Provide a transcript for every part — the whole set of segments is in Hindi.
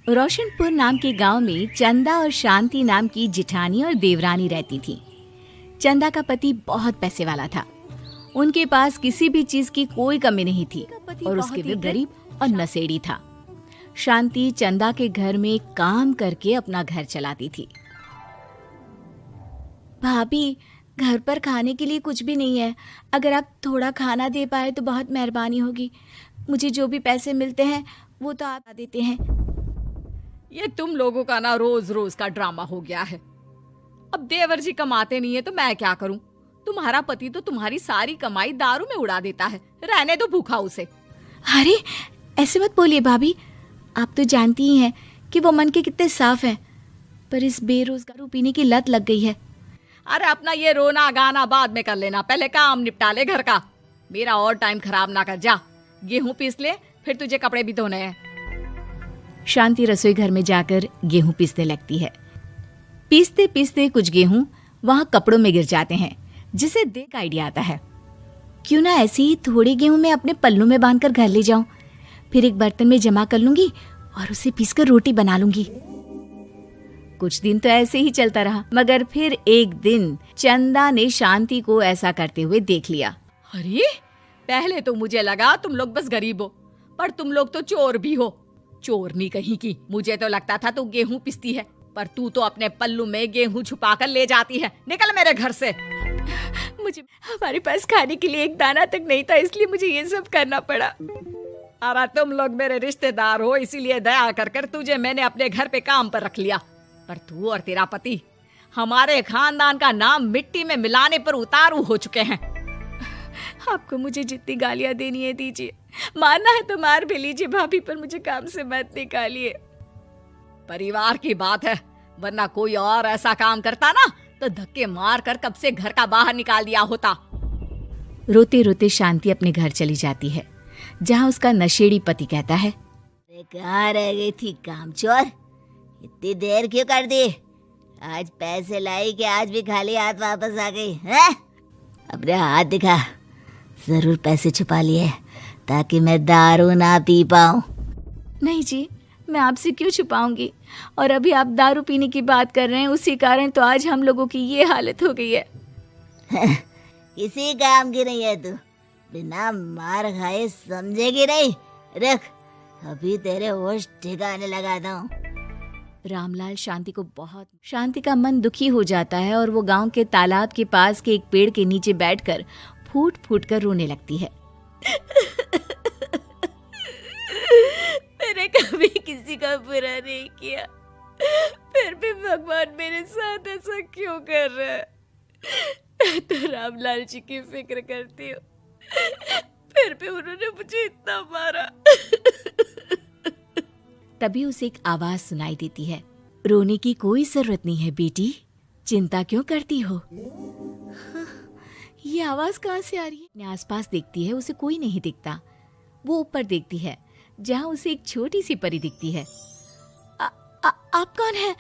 रोशनपुर नाम के गांव में चंदा और शांति नाम की जिठानी और देवरानी रहती थी। चंदा का पति बहुत पैसे वाला था। उनके पास किसी भी चीज की कोई कमी नहीं थी और उसके भी गरीब और नशेड़ी था। शांति चंदा के घर में काम करके अपना घर चलाती थी। भाभी, घर पर खाने के लिए कुछ भी नहीं है। अगर आप थोड़ा खाना दे पाए तो बहुत मेहरबानी होगी। मुझे जो भी पैसे मिलते हैं वो तो आप देते हैं। ये तुम लोगों का ना रोज रोज का ड्रामा हो गया है। अब देवर जी कमाते नहीं है तो मैं क्या करूं? तुम्हारा पति तो तुम्हारी सारी कमाई दारू में उड़ा देता है। रहने दो भूखा उसे। अरे ऐसे मत बोलिए भाभी, आप तो जानती ही हैं कि वो मन के कितने साफ हैं, पर इस बेरोजगारू पीने की लत लग गई है। अरे अपना ये रोना गाना बाद में कर लेना, पहले काम निपटा ले घर का। मेरा और टाइम खराब ना कर। जा गेहूं पीस ले, फिर तुझे कपड़े भी धोने हैं। शांति रसोई घर में जाकर गेहूं पीसने लगती है। पीसते पीसते कुछ गेहूं वहां कपड़ों में गिर जाते हैं, जिसे देख आइडिया आता है, क्यों ना ऐसे ही थोड़े गेहूं मैं अपने पल्लू में बांधकर घर ले जाऊं, फिर एक बर्तन में जमा कर लूंगी और उसे पीसकर रोटी बना लूंगी। कुछ दिन तो ऐसे ही चलता रहा, मगर फिर एक दिन चंदा ने शांति को ऐसा करते हुए देख लिया। अरे पहले तो मुझे लगा तुम लोग बस गरीब हो, पर तुम लोग तो चोर भी हो। चोरनी कहीं की। मुझे तो लगता था तू गेहूं पिसती है, पर तू तो अपने पल्लू में गेहूं छुपा कर ले जाती है। निकल मेरे घर से। मुझे हमारे पास खाने के लिए एक दाना तक नहीं था, इसलिए मुझे ये सब करना पड़ा। अरे तुम लोग मेरे रिश्तेदार हो, इसीलिए दया कर कर तुझे मैंने अपने घर पे काम पर रख लिया। पर तू और तेरा पति हमारे खानदान का नाम मिट्टी में मिलाने पर उतारू हो चुके हैं। आपको मुझे जितनी गालियां देनी है दीजिए, मारना है तो मार भी लीजिए भाभी, पर मुझे काम से मत निकालिए। परिवार की बात है, वरना कोई और ऐसा काम करता ना तो धक्के मार कर कब से घर का बाहर निकाल दिया होता। रोते रोते शांति अपने घर चली जाती है, जहाँ उसका नशेड़ी पति कहता है, कहाँ रह गई थी कामचोर? इतनी देर क्यों कर दी? आज पैसे लाई कि आज भी खाली हाथ वापस आ गई है? अपने हाथ दिखा। जरूर पैसे छुपा लिए ताकि मैं दारू ना पी पाऊं। नहीं जी, मैं आपसे क्यों छुपाऊंगी? और अभी आप दारू पीने की बात कर रहे हैं, उसी कारण तो आज हम लोगों की ये हालत हो गई है। किसी काम की नहीं है तू, बिना मार खाए समझेगी नहीं। रख, अभी तेरे होश ठिकाने लगाता हूँ। रामलाल शांति का मन दुखी हो जाता है और वो गांव के तालाब के पास के एक पेड़ के नीचे बैठकर फूट फूट कर रोने लगती है। मैंने कभी किसी का बुरा नहीं किया, फिर भी भगवान मेरे साथ ऐसा क्यों कर रहा है? मैं तो रामलाल जी की फिक्र करती हूँ, फिर भी उन्होंने मुझे इतना मारा। तभी उसे एक आवाज सुनाई देती है, रोने की कोई जरूरत नहीं है बेटी, चिंता क्यों करती हो? ये आवाज कहाँ से आ रही है? अपने आसपास देखती है, उसे कोई नहीं दिखता। वो ऊपर देखती है, जहाँ उसे एक छोटी सी परी दिखती है। आप कौन है?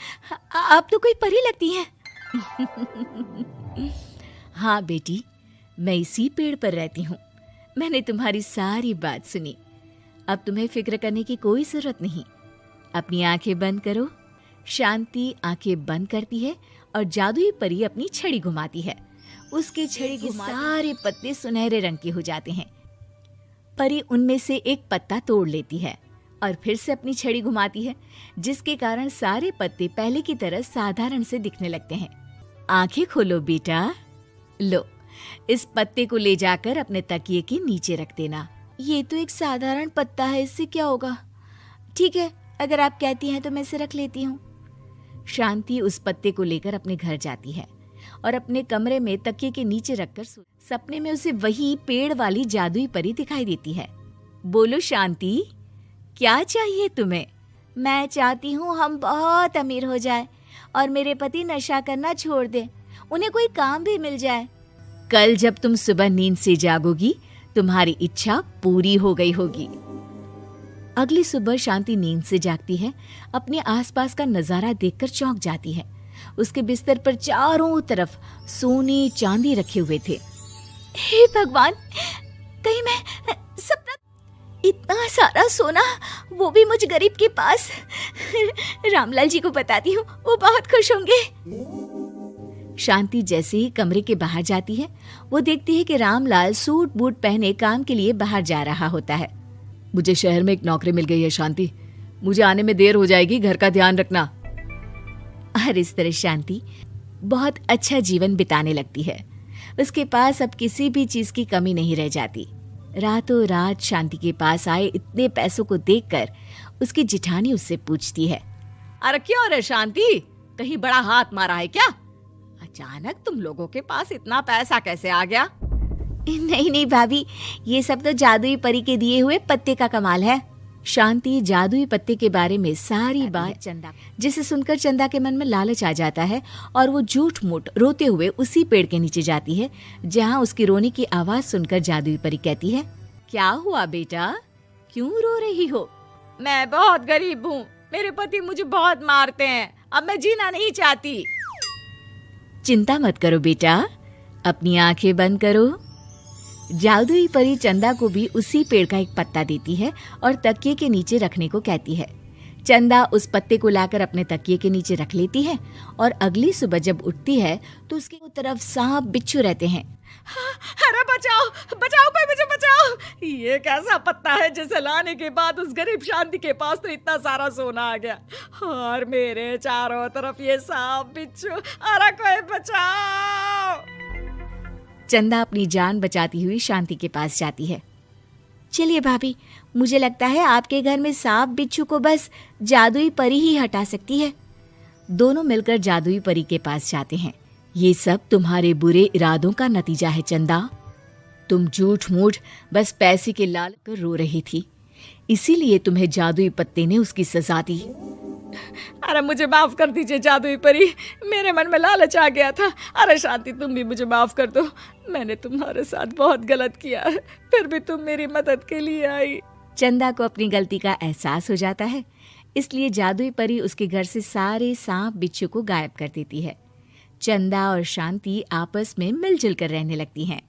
आप तो कोई परी लगती हैं। हाँ बेटी, मैं इसी पेड़ पर रहती हूँ। मैंने तुम्हारी सारी बात सुनी। अब तुम्हें फिक्र करने की कोई जरूरत नहीं। अपनी आंखें बंद करो। शांति आंखें बंद करती है और जादुई परी अपनी छड़ी घुमाती है। उसकी छड़ी के सारे पत्ते सुनहरे रंग के हो जाते हैं। परी उनमें से एक पत्ता तोड़ लेती है और फिर से अपनी छड़ी घुमाती है, जिसके कारण सारे पत्ते पहले की तरह साधारण से दिखने लगते हैं। आंखें खोलो बेटा। लो, इस पत्ते को ले जाकर अपने तकिए के नीचे रख देना। ये तो एक साधारण पत्ता है, इससे क्या होगा? ठीक है, अगर आप कहती हैं तो मैं इसे रख लेती हूँ। शांति उस पत्ते को लेकर अपने घर जाती है और अपने कमरे में तकिए के नीचे रखकर सपने में उसे वही पेड़ वाली जादुई परी दिखाई देती है। बोलो शांति, क्या चाहिए तुम्हें? मैं चाहती हूँ हम बहुत अमीर हो जाए और मेरे पति नशा करना छोड़ दे, उन्हें कोई काम भी मिल जाए। कल जब तुम सुबह नींद से जागोगी, तुम्हारी इच्छा पूरी हो गई होगी। अगली सुबह शांति नींद से जागती है। अपने आसपास का नजारा देखकर चौंक जाती है। उसके बिस्तर पर चारों तरफ सोने चांदी रखे हुए थे। हे भगवान, कहीं मैं सपना? इतना सारा सोना, वो भी मुझ गरीब के पास। रामलाल जी को बताती हूँ, वो बहुत खुश होंगे। शांति जैसे ही कमरे के बाहर जाती है, वो देखती है कि रामलाल सूट बूट पहने काम के लिए बाहर जा रहा होता है। मुझे शहर में एक नौकरी मिल गई है शांति, मुझे आने में देर हो जाएगी, घर का ध्यान रखना। और इस तरह शांति बहुत अच्छा जीवन बिताने लगती है। उसके पास अब किसी भी चीज की कमी नहीं रह जाती। रातों रात शांति के पास आए इतने पैसों को देखकर उसकी जिठानी उससे पूछती है, अरे क्यों रे शांति, कहीं बड़ा हाथ मारा है क्या? अचानक तुम लोगों के पास इतना पैसा कैसे आ गया? नहीं नहीं भाभी, ये सब तो जादुई परी के दिए हुए पत्ते का कमाल है। शांति जादुई पत्ते के बारे में सारी बात चंदा, जिसे सुनकर चंदा के मन में लालच आ जाता है और वो झूठ मूठ रोते हुए उसी पेड़ के नीचे जाती है जहाँ उसकी रोने की आवाज सुनकर जादुई परी कहती है, क्या हुआ बेटा, क्यों रो रही हो? मैं बहुत गरीब हूँ, मेरे पति मुझे बहुत मारते हैं, अब मैं जीना नहीं चाहती। चिंता मत करो बेटा, अपनी आंखें बंद करो। जादुई परी चंदा को भी उसी पेड़ का एक पत्ता देती है और तकिए के नीचे रखने को कहती है। चंदा उस पत्ते को लाकर अपने तकिए के नीचे रख लेती है और अगली सुबह जब उठती है तो उसके तरफ सांप बिच्छू रहते हैं। अरे बचाओ बचाओ, कोई मुझे बचाओ, ये कैसा पत्ता है जिसे लाने के बाद उस गरीब शांति के पास तो इतना सारा सोना आ गया, और मेरे चारों तरफ ये सांप बिच्छू, अरे कोई बचाओ। चंदा अपनी जान बचाती हुई शांति के पास जाती है। चलिए भाभी, मुझे लगता है आपके घर में सांप बिच्छू को बस जादुई परी ही हटा सकती है। दोनों मिलकर जादुई परी के पास जाते हैं। ये सब तुम्हारे बुरे इरादों का नतीजा है चंदा, तुम झूठ मूठ बस पैसे के लालच कर रो रही थी, इसीलिए तुम्हें जादुई पत्ते ने उसकी सजा दी। अरे मुझे माफ कर दीजिए जादुई परी, मेरे मन में लालच आ गया था। अरे शांति, तुम भी मुझे माफ कर दो, मैंने तुम्हारे साथ बहुत गलत किया है, फिर भी तुम मेरी मदद के लिए आई। चंदा को अपनी गलती का एहसास हो जाता है, इसलिए जादुई परी उसके घर से सारे सांप बिच्छू को गायब कर देती है। चंदा और शांति आपस में मिलजुल कर रहने लगती हैं।